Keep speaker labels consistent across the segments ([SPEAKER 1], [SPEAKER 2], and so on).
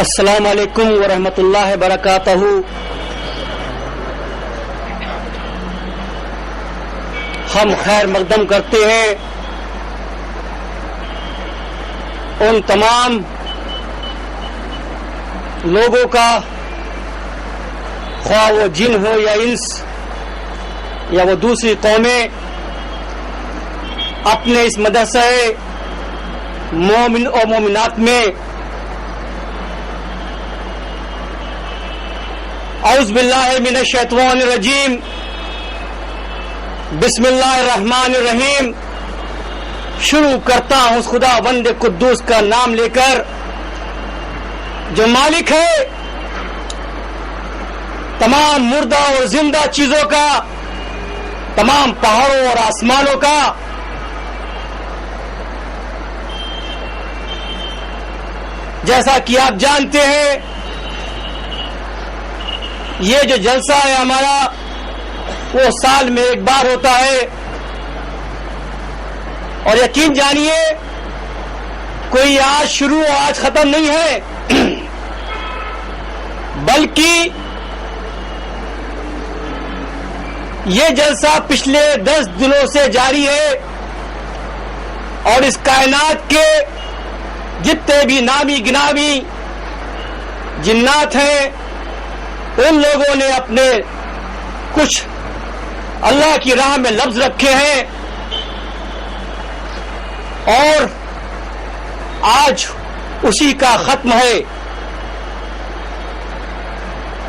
[SPEAKER 1] السلام علیکم ورحمۃ اللہ وبرکاتہ۔ ہم خیر مقدم کرتے ہیں ان تمام لوگوں کا، خواہ وہ جن ہو یا انس یا وہ دوسری قومیں، اپنے اس مدرسہ مومن اور مومنات میں اعوذ باللہ من الشیطان الرجیم، بسم اللہ الرحمن الرحیم شروع کرتا ہوں اس خدا بند قدوس کا نام لے کر جو مالک ہے تمام مردہ اور زندہ چیزوں کا، تمام پہاڑوں اور آسمانوں کا۔ جیسا کہ آپ جانتے ہیں یہ جو جلسہ ہے ہمارا وہ سال میں ایک بار ہوتا ہے، اور یقین جانیے کوئی آج شروع آج ختم نہیں ہے، بلکہ یہ جلسہ پچھلے 10 دنوں سے جاری ہے، اور اس کائنات کے جتنے بھی نامی گنامی جنات ہیں ان لوگوں نے اپنے کچھ اللہ کی راہ میں لفظ رکھے ہیں، اور آج اسی کا ختم ہے۔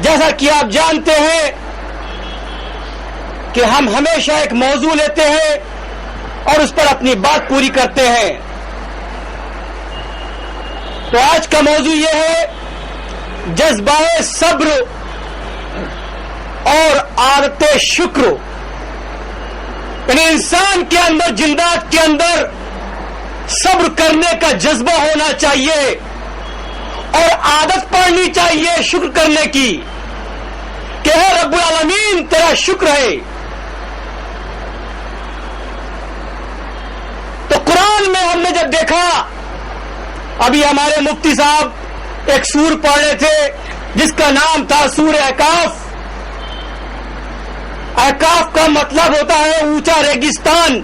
[SPEAKER 1] جیسا کہ آپ جانتے ہیں کہ ہم ہمیشہ ایک موضوع لیتے ہیں اور اس پر اپنی بات پوری کرتے ہیں، تو آج کا موضوع یہ ہے جذبہ صبر اور عادت شکر، یعنی انسان کے اندر، جنات کے اندر صبر کرنے کا جذبہ ہونا چاہیے اور عادت پڑنی چاہیے شکر کرنے کی کہ اے رب العالمین تیرا شکر ہے۔ تو قرآن میں ہم نے جب دیکھا، ابھی ہمارے مفتی صاحب ایک سور پڑھ رہے تھے جس کا نام تھا سورہ احقاف۔ احقاف کا مطلب ہوتا ہے اونچا ریگستان،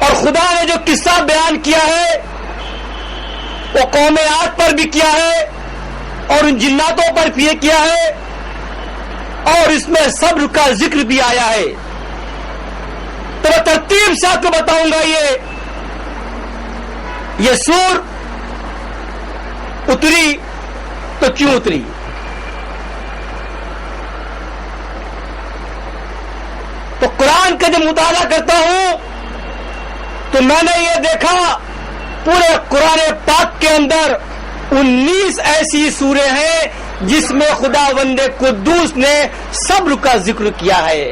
[SPEAKER 1] اور خدا نے جو قصہ بیان کیا ہے وہ قوم عاد پر بھی کیا ہے اور ان جناتوں پر بھی کیا ہے، اور اس میں صبر کا ذکر بھی آیا ہے۔ تو میں ترتیب سے آپ کو بتاؤں گا یہ سور اتری تو کیوں اتری۔ تو قرآن کا جب مطالعہ کرتا ہوں تو میں نے یہ دیکھا پورے قرآن پاک کے اندر 19 ایسی سوریں ہیں جس میں خدا بند قدوس نے صبر کا ذکر کیا ہے۔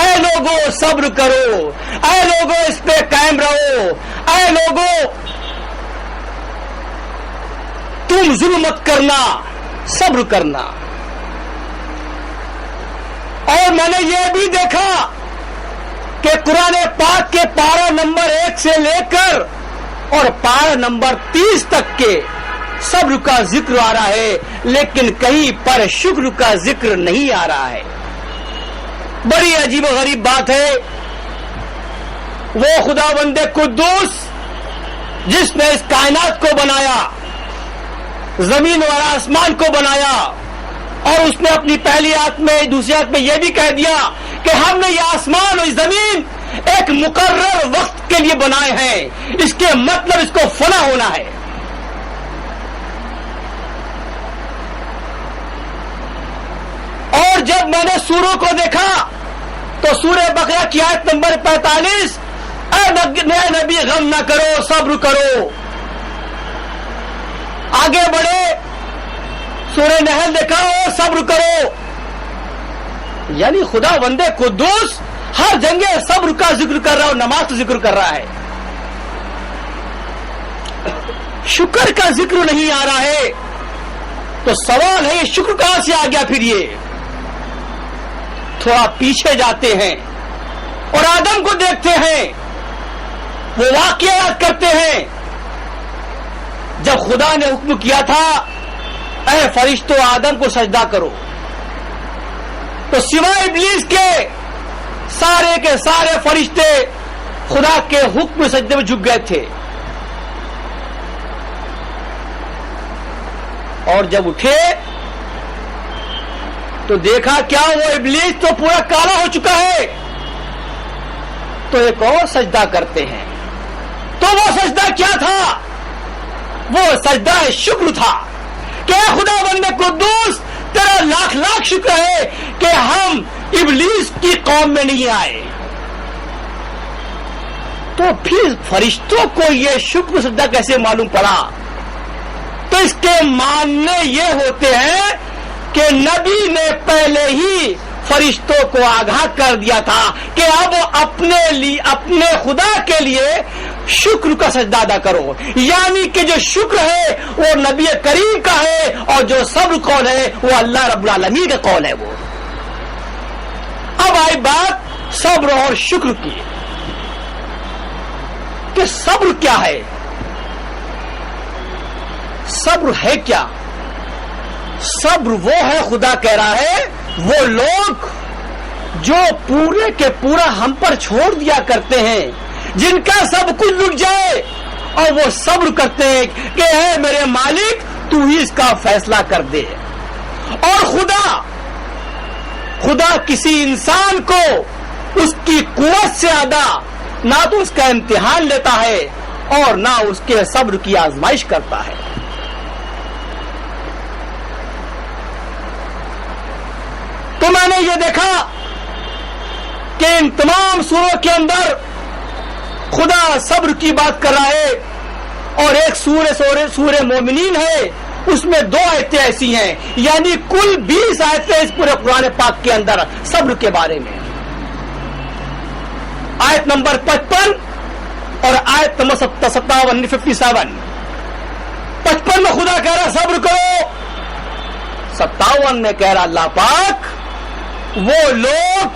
[SPEAKER 1] اے لوگو صبر کرو، اے لوگو اس پہ قائم رہو، اے لوگو تم ظلم مت کرنا، صبر کرنا۔ اور میں نے یہ بھی دیکھا کہ قرآن پاک کے پارہ نمبر 1 سے لے کر اور پارہ نمبر 30 تک کے صبر کا ذکر آ رہا ہے، لیکن کہیں پر شکر کا ذکر نہیں آ رہا ہے۔ بڑی عجیب و غریب بات ہے۔ وہ خدا بند قدوس جس نے اس کائنات کو بنایا، زمین اور آسمان کو بنایا، اور اس نے اپنی پہلی آیت میں دوسری آیت میں یہ بھی کہہ دیا کہ ہم نے یہ آسمان اور زمین ایک مقرر وقت کے لیے بنائے ہیں، اس کے مطلب اس کو فنا ہونا ہے۔ اور جب میں نے سوروں کو دیکھا تو سورہ بقرہ کی آیت نمبر 45، اے نبی غم نہ کرو، صبر کرو۔ آگے بڑھے سورہ نحل دیکھا ہو، صبر کرو۔ یعنی خدا بندے قدوس ہر جگہ صبر کا ذکر کر رہا ہے اور نماز کا ذکر کر رہا ہے، شکر کا ذکر نہیں آ رہا ہے۔ تو سوال ہے یہ شکر کہاں سے آ گیا؟ پھر یہ تھوڑا پیچھے جاتے ہیں اور آدم کو دیکھتے ہیں، وہ واقعہ یاد کرتے ہیں جب خدا نے حکم کیا تھا اے فرشتوں آدم کو سجدہ کرو، تو سوائے ابلیس کے سارے فرشتے خدا کے حکم سجدے میں جھک گئے تھے. اور جب اٹھے تو دیکھا کیا وہ ابلیس تو پورا کالا ہو چکا ہے، تو ایک اور سجدہ کرتے ہیں. تو وہ سجدہ کیا تھا؟ وہ سجدہ شکر تھا کہ اے خدا بندے قدوس تیرا لاکھ لاکھ شکر ہے کہ ہم ابلیس کی قوم میں نہیں آئے. تو پھر فرشتوں کو یہ شکر سجدہ کیسے معلوم پڑا؟ تو اس کے ماننے یہ ہوتے ہیں کہ نبی نے پہلے ہی فرشتوں کو آگاہ کر دیا تھا کہ اب اپنے خدا کے لیے شکر کا سجدہ ادا کرو. یعنی کہ جو شکر ہے وہ نبی کریم کا ہے اور جو صبر قول ہے وہ اللہ رب العالمین کا قول ہے. وہ اب آئی بات صبر اور شکر کی کہ صبر کیا ہے؟ صبر ہے کیا؟ صبر وہ ہے، خدا کہہ رہا ہے وہ لوگ جو پورے کے پورا ہم پر چھوڑ دیا کرتے ہیں، جن کا سب کچھ رک جائے اور وہ صبر کرتے ہیں کہ اے میرے مالک تو ہی اس کا فیصلہ کر دے. اور خدا کسی انسان کو اس کی قوت سے زیادہ نہ تو اس کا امتحان لیتا ہے اور نہ اس کے صبر کی آزمائش کرتا ہے. تو میں نے یہ دیکھا کہ ان تمام سوروں کے اندر خدا صبر کی بات کر رہا ہے، اور ایک سورہ مومنین ہے، اس میں 2 آیتیں ایسی ہیں، یعنی کل 20 آیتیں اس پورے قرآن پاک کے اندر صبر کے بارے میں. آیت نمبر 55 اور آیت نمبر 57 55 میں خدا کہہ رہا صبر کرو، 57 میں کہہ رہا اللہ پاک وہ لوگ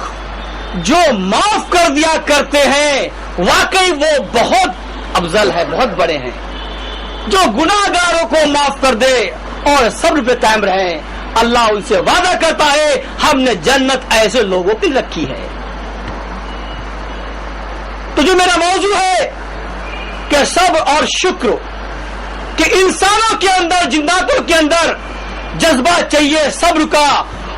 [SPEAKER 1] جو معاف کر دیا کرتے ہیں واقعی وہ بہت افضل ہے، بہت بڑے ہیں. جو گناہ گاروں کو معاف کر دے اور صبر پہ قائم رہیں، اللہ ان سے وعدہ کرتا ہے ہم نے جنت ایسے لوگوں کی رکھی ہے. تو جو میرا موضوع ہے کہ صبر اور شکر، کہ انسانوں کے اندر، جناتوں کے اندر جذبہ چاہیے صبر کا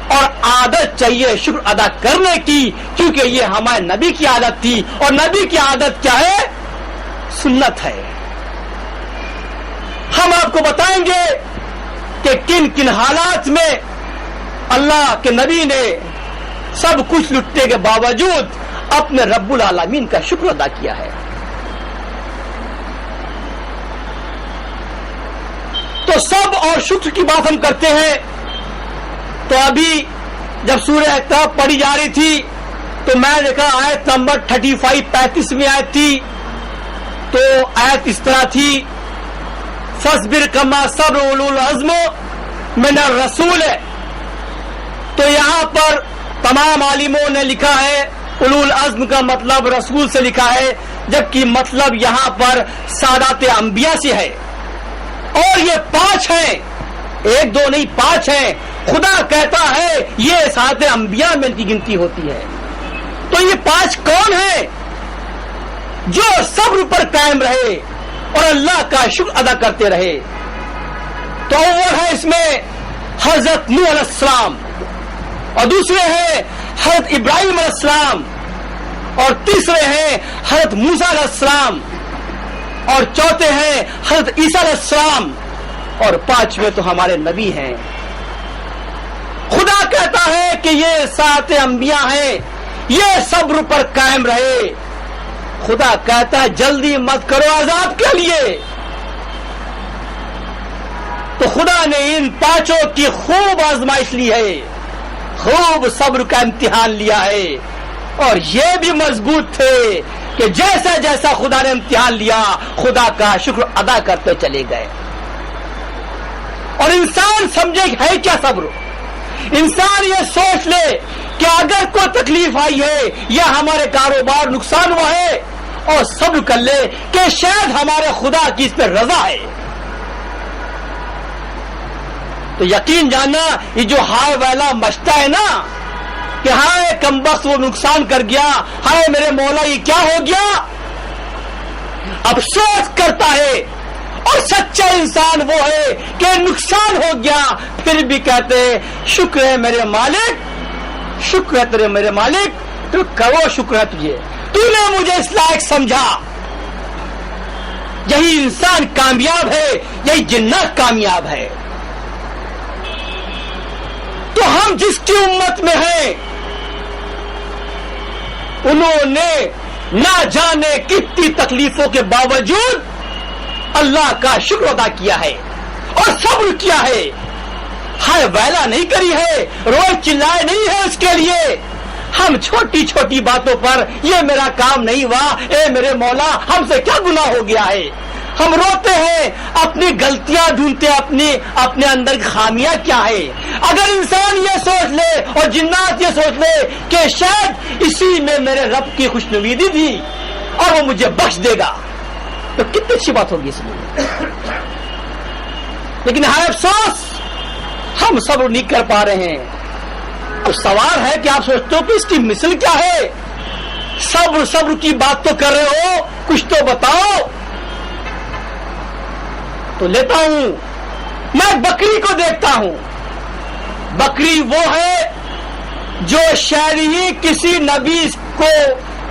[SPEAKER 1] اور عادت چاہیے شکر ادا کرنے کی، کیونکہ یہ ہمارے نبی کی عادت تھی، اور نبی کی عادت کیا ہے؟ سنت ہے. ہم آپ کو بتائیں گے کہ کن کن حالات میں اللہ کے نبی نے سب کچھ لٹنے کے باوجود اپنے رب العالمین کا شکر ادا کیا ہے. تو صبر اور شکر کی بات ہم کرتے ہیں. تو ابھی جب سورہ احقاف پڑھی جا رہی تھی تو میں نے کہا آیت نمبر 35 میں آیت تھی، تو آیت اس طرح تھی فاصبر کما صبر اولو العزم من الرسول. تو یہاں پر تمام عالموں نے لکھا ہے اولو العزم کا مطلب رسول سے لکھا ہے، جبکہ مطلب یہاں پر سادات انبیاء سے ہے. اور یہ 5 ہیں، 1 2 نہیں 5 ہیں. خدا کہتا ہے یہ سادات انبیاء میں ان کی گنتی ہوتی ہے. تو یہ 5 کون ہیں؟ جو صبر پر قائم رہے اور اللہ کا شکر ادا کرتے رہے. تو اول ہے اس میں حضرت نوح علیہ السلام، اور دوسرے ہیں حضرت ابراہیم علیہ السلام، اور تیسرے ہیں حضرت موسیٰ علیہ السلام، اور چوتھے ہیں حضرت عیسیٰ علیہ السلام، اور 5ویں تو ہمارے نبی ہیں. خدا کہتا ہے کہ یہ 7 انبیاء ہیں، یہ صبر پر قائم رہے. خدا کہتا ہے جلدی مت کرو عذاب کے لیے. تو خدا نے ان 5 کی خوب آزمائش لی ہے، خوب صبر کا امتحان لیا ہے، اور یہ بھی مضبوط تھے کہ جیسا جیسا خدا نے امتحان لیا خدا کا شکر ادا کرتے چلے گئے. اور انسان سمجھے ہے کیا صبر؟ انسان یہ سوچ لے کہ اگر کوئی تکلیف آئی ہے یا ہمارے کاروبار نقصان ہوا ہے، اور صبر کر لے کہ شاید ہمارے خدا کی اس پہ رضا ہے. تو یقین جاننا یہ جو ہائے والا مچتا ہے نا کہ ہائے کمبخت وہ نقصان کر گیا، ہائے میرے مولا یہ کیا ہو گیا، افسوس کرتا ہے. اور سچا انسان وہ ہے کہ نقصان ہو گیا پھر بھی کہتے شکر ہے میرے مالک، شکر ہے تیرے میرے مالک، تو کرو شکر ہے تجھے، تو نے مجھے اس لائق سمجھا. یہی انسان کامیاب ہے، یہی جنات کامیاب ہے. تو ہم جس کی امت میں ہیں انہوں نے نہ جانے کتنی تکلیفوں کے باوجود اللہ کا شکر ادا کیا ہے اور صبر کیا ہے، ہائے ویلا نہیں کری ہے، روئے چلائے نہیں ہے اس کے لیے. ہم چھوٹی چھوٹی باتوں پر یہ میرا کام نہیں ہوا، اے میرے مولا ہم سے کیا گناہ ہو گیا ہے، ہم روتے ہیں، اپنی غلطیاں ڈھونڈتے ہیں، اپنے اندر کی خامیاں کیا ہے. اگر انسان یہ سوچ لے اور جنات یہ سوچ لے کہ شاید اسی میں میرے رب کی خوشنویدی تھی اور وہ مجھے بخش دے گا تو کتنی اچھی بات ہوگی اس میں. لیکن ہائے افسوس ہم صبر نہیں کر پا رہے ہیں. اب سوال ہے کہ آپ سوچتے ہو کہ اس کی مثل کیا ہے، صبر کی بات تو کر رہے ہو، کچھ تو بتاؤ. تو لیتا ہوں میں بکری کو دیکھتا ہوں. بکری وہ ہے جو شاید ہی کسی نبی کو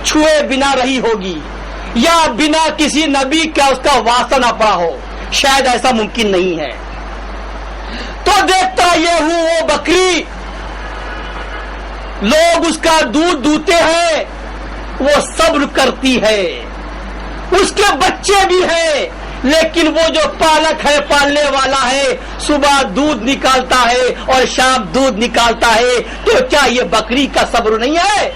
[SPEAKER 1] چھوئے بنا رہی ہوگی یا بنا کسی نبی کا اس کا واسطہ نہ پڑا ہو، شاید ایسا ممکن نہیں ہے. تو دیکھتا یہ ہوں وہ بکری، لوگ اس کا دودھ دوتے ہیں، وہ صبر کرتی ہے، اس کے بچے بھی ہیں، لیکن وہ جو پالک ہے پالنے والا ہے صبح دودھ نکالتا ہے اور شام دودھ نکالتا ہے. تو کیا یہ بکری کا صبر نہیں ہے؟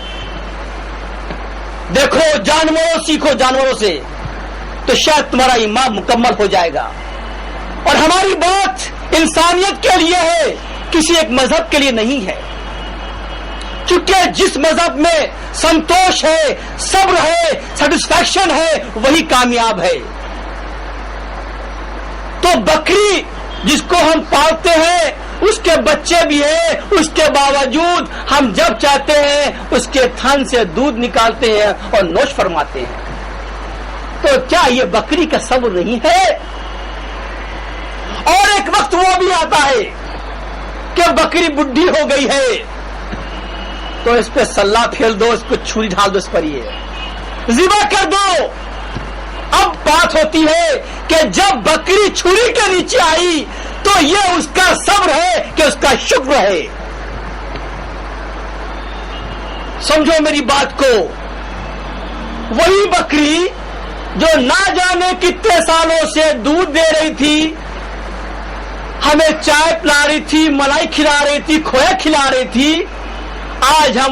[SPEAKER 1] دیکھو جانوروں سیکھو جانوروں سے تو شاید تمہارا ایمان مکمل ہو جائے گا. اور ہماری بات انسانیت کے لیے ہے، کسی ایک مذہب کے لیے نہیں ہے. چونکہ جس مذہب میں سنتوش ہے، صبر ہے، سیٹسفیکشن ہے، وہی کامیاب ہے. تو بکری جس کو ہم پالتے ہیں اس کے بچے بھی ہیں، اس کے باوجود ہم جب چاہتے ہیں اس کے تھن سے دودھ نکالتے ہیں اور نوش فرماتے ہیں. تو کیا یہ بکری کا صبر نہیں ہے؟ اور ایک وقت وہ بھی آتا ہے کہ بکری بڈھی ہو گئی ہے تو اس پہ سلا پھیل دو، اس کو چھری ڈال دو، اس پر یہ ذبح کر دو. اب بات ہوتی ہے کہ جب بکری چھری کے نیچے آئی تو یہ اس کا صبر ہے کہ اس کا شکر ہے. سمجھو میری بات کو. وہی بکری جو نہ جانے کتنے سالوں سے دودھ دے رہی تھی، ہمیں چائے پلا رہی تھی، ملائی کھلا رہی تھی، کھویا کھلا رہی تھی، آج ہم